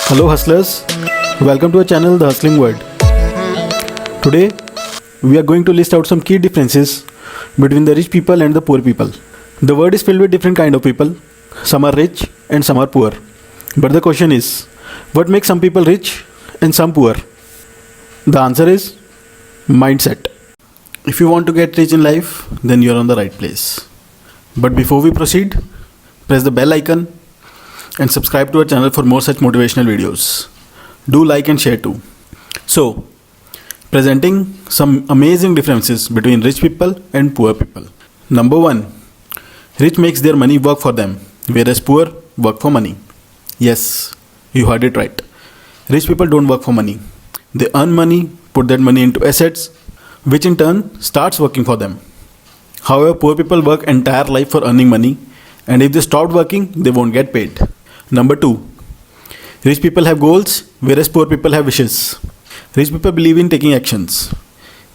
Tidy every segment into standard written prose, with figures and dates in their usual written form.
Hello hustlers, welcome to our channel The Hustling World. Today we are going to list out some key differences between the rich people and the poor people. The world is filled with different kind of people. Some are rich and some are poor. But the question is, what makes some people rich and some poor? The answer is mindset. If you want to get rich in life, then you are on the right place. But before we proceed, press the bell icon and subscribe to our channel for more such motivational videos. Do like and share too. So, presenting some amazing differences between rich people and poor people. Number 1. Rich makes their money work for them, whereas poor work for money. Yes, you heard it right. Rich people don't work for money. They earn money, put that money into assets, which in turn starts working for them. However, poor people work entire life for earning money, and if they stopped working, they won't get paid. Number 2. Rich people have goals, whereas poor people have wishes. Rich people believe in taking actions.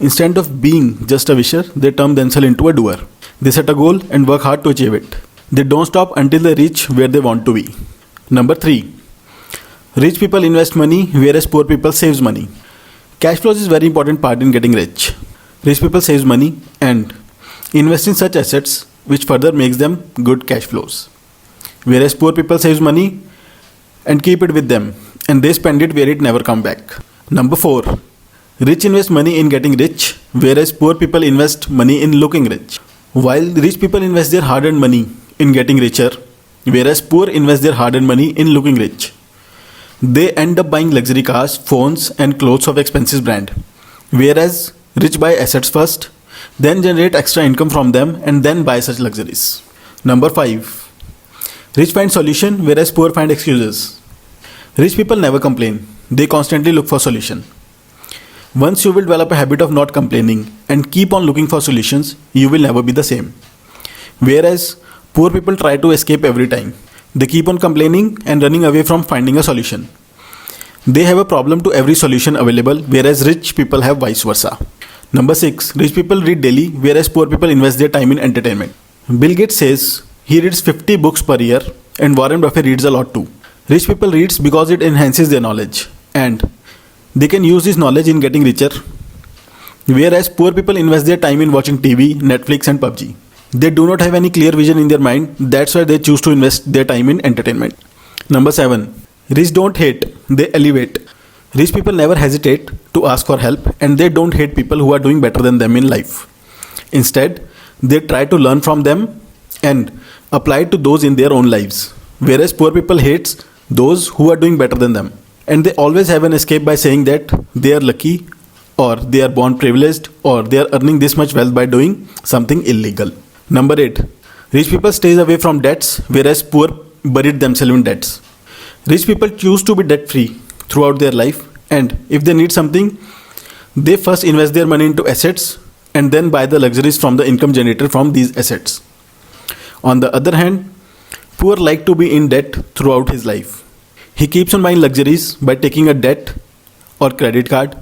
Instead of being just a wisher, they turn themselves into a doer. They set a goal and work hard to achieve it. They don't stop until they reach where they want to be. Number 3. Rich people invest money, whereas poor people saves money. Cash flows is very important part in getting rich. Rich people saves money and invest in such assets which further makes them good cash flows. Whereas poor people saves money and keep it with them, and they spend it where it never come back. Number 4. Rich invest money in getting rich, whereas poor people invest money in looking rich. While rich people invest their hard-earned money in getting richer, whereas poor invest their hard-earned money in looking rich. They end up buying luxury cars, phones and clothes of expensive brand. Whereas rich buy assets first, then generate extra income from them and then buy such luxuries. Number 5. Rich find solution, whereas poor find excuses. Rich people never complain. They constantly look for solution. Once you will develop a habit of not complaining and keep on looking for solutions, you will never be the same. Whereas poor people try to escape every time. They keep on complaining and running away from finding a solution. They have a problem to every solution available, whereas rich people have vice versa. Number 6. Rich people read daily, whereas poor people invest their time in entertainment. Bill Gates says he reads 50 books per year, and Warren Buffett reads a lot too. Rich people reads because it enhances their knowledge and they can use this knowledge in getting richer. Whereas poor people invest their time in watching TV, Netflix and PUBG. They do not have any clear vision in their mind, that's why they choose to invest their time in entertainment. Number 7. Rich don't hate, they elevate. Rich people never hesitate to ask for help and they don't hate people who are doing better than them in life. Instead, they try to learn from them and apply it to those in their own lives. Whereas poor people hates those who are doing better than them. And they always have an escape by saying that they are lucky or they are born privileged or they are earning this much wealth by doing something illegal. Number 8. Rich people stays away from debts, whereas poor buried themselves in debts. Rich people choose to be debt free throughout their life, and if they need something, they first invest their money into assets and then buy the luxuries from the income generated from these assets. On the other hand, poor like to be in debt throughout his life. He keeps on buying luxuries by taking a debt or credit card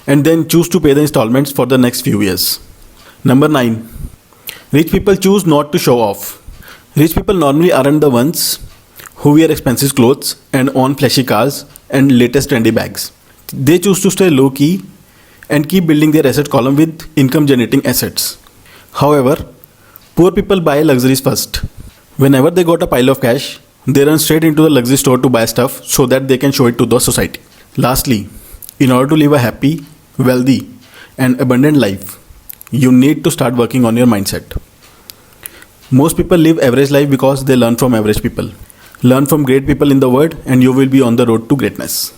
and then choose to pay the installments for the next few years. Number 9. Rich people choose not to show off. Rich people normally aren't the ones who wear expensive clothes and own flashy cars and latest trendy bags. They choose to stay low key and keep building their asset column with income generating assets. However, poor people buy luxuries first. Whenever they got a pile of cash, they run straight into the luxury store to buy stuff so that they can show it to the society. Lastly, in order to live a happy, wealthy and abundant life, you need to start working on your mindset. Most people live average life because they learn from average people. Learn from great people in the world and you will be on the road to greatness.